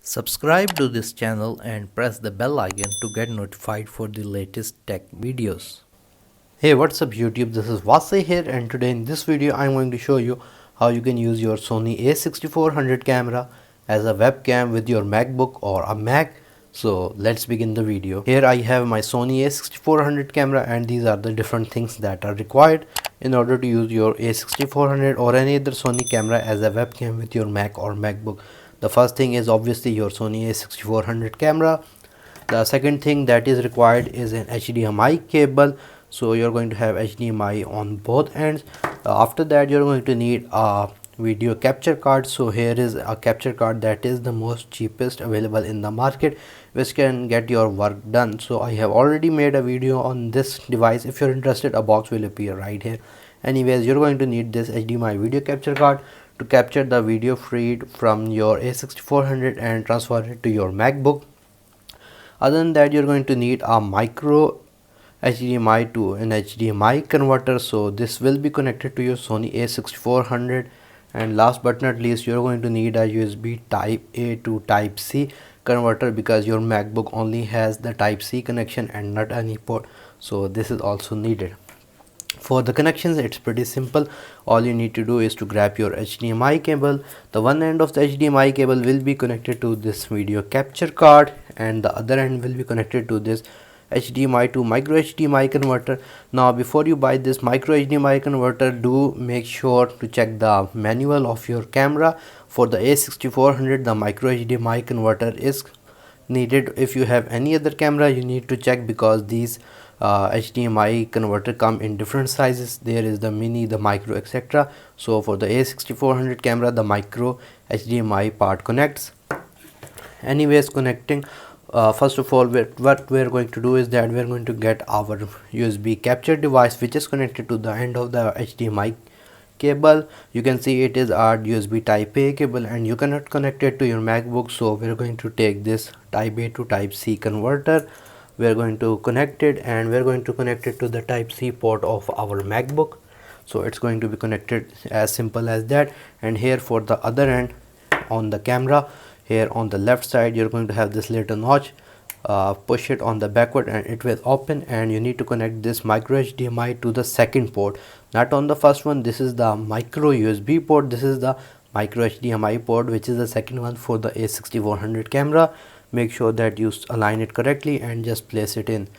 Subscribe to this channel and press the bell icon to get notified for the latest tech videos. Hey, what's up YouTube, this is Wasay here, and today in this video I'm going to show you how you can use your Sony a6400 camera as a webcam with your MacBook or a Mac. So let's begin the video. Here I have my Sony a6400 camera, and these are the different things that are required in order to use your a6400 or any other Sony camera as a webcam with your Mac or MacBook. The first thing is obviously your Sony a6400 camera. The second thing that is required is an HDMI cable. So you're going to have HDMI on both ends. After that you're going to need a video capture card. So here is a capture card that is the most cheapest available in the market, which can get your work done. So I have already made a video on this device. If you're interested, a box will appear right here. Anyways, you're going to need this HDMI video capture card to capture the video feed from your a6400 and transfer it to your MacBook. Other than that, you're going to need a micro HDMI to an HDMI converter. So this will be connected to your Sony a6400. And last but not least, you're going to need a USB type A to type C converter, because your MacBook only has the type C connection and not any port. So this is also needed. For the connections, it's pretty simple. All you need to do is to grab your HDMI cable. The one end of the HDMI cable will be connected to this video capture card, and the other end will be connected to this HDMI to micro HDMI converter. Now before you buy this micro HDMI converter, do make sure to check the manual of your camera. For the a6400, the micro HDMI converter is needed. If you have any other camera, you need to check, because these HDMI converter come in different sizes. There is the mini, the micro, etc. So for the a6400 camera, the micro HDMI part connects. Anyways, connecting, first of all, what we're going to do is that we're going to get our USB capture device, which is connected to the end of the HDMI cable. You can see it is our USB type A cable, and you cannot connect it to your MacBook. So we're going to take this type A to type C converter, we're going to connect it, and we're going to connect it to the type C port of our MacBook. So it's going to be connected as simple as that. And here for the other end on the camera, here on the left side, you're going to have this little notch. Push it on the backward and it will open, and you need to connect this micro HDMI to the second port, not on the first one. This is the micro USB port, this is the micro HDMI port, which is the second one for the a6400 camera. Make sure that you align it correctly and just place it in.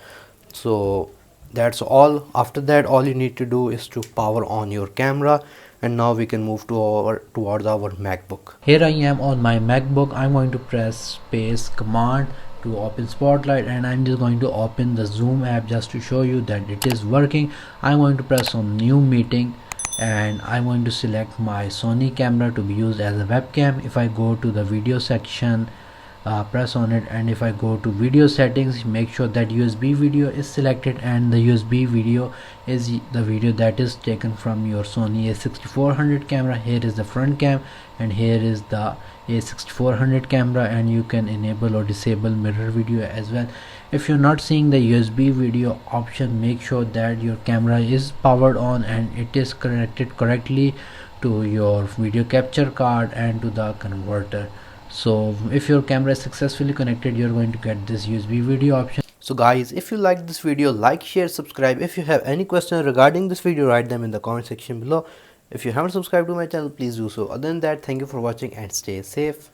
So that's all. After that, all you need to do is to power on your camera, and now we can move towards our MacBook. Here I am on my MacBook. I'm going to press space command to open Spotlight, and I'm just going to open the Zoom app just to show you that it is working. I'm going to press on new meeting, and I'm going to select my Sony camera to be used as a webcam. If I go to the video section, press on it, and if I go to video settings, make sure that USB video is selected, and the USB video is the video that is taken from your Sony a6400 camera. Here is the front cam, and here is the a6400 camera, and you can enable or disable mirror video as well. If you're not seeing the USB video option, make sure that your camera is powered on and it is connected correctly to your video capture card and to the converter. So if your camera is successfully connected, you're going to get this USB video option. So guys, if you like this video, like, share, subscribe. If you have any questions regarding this video, write them in the comment section below. If you haven't subscribed to my channel, please do so. Other than that, thank you for watching and stay safe.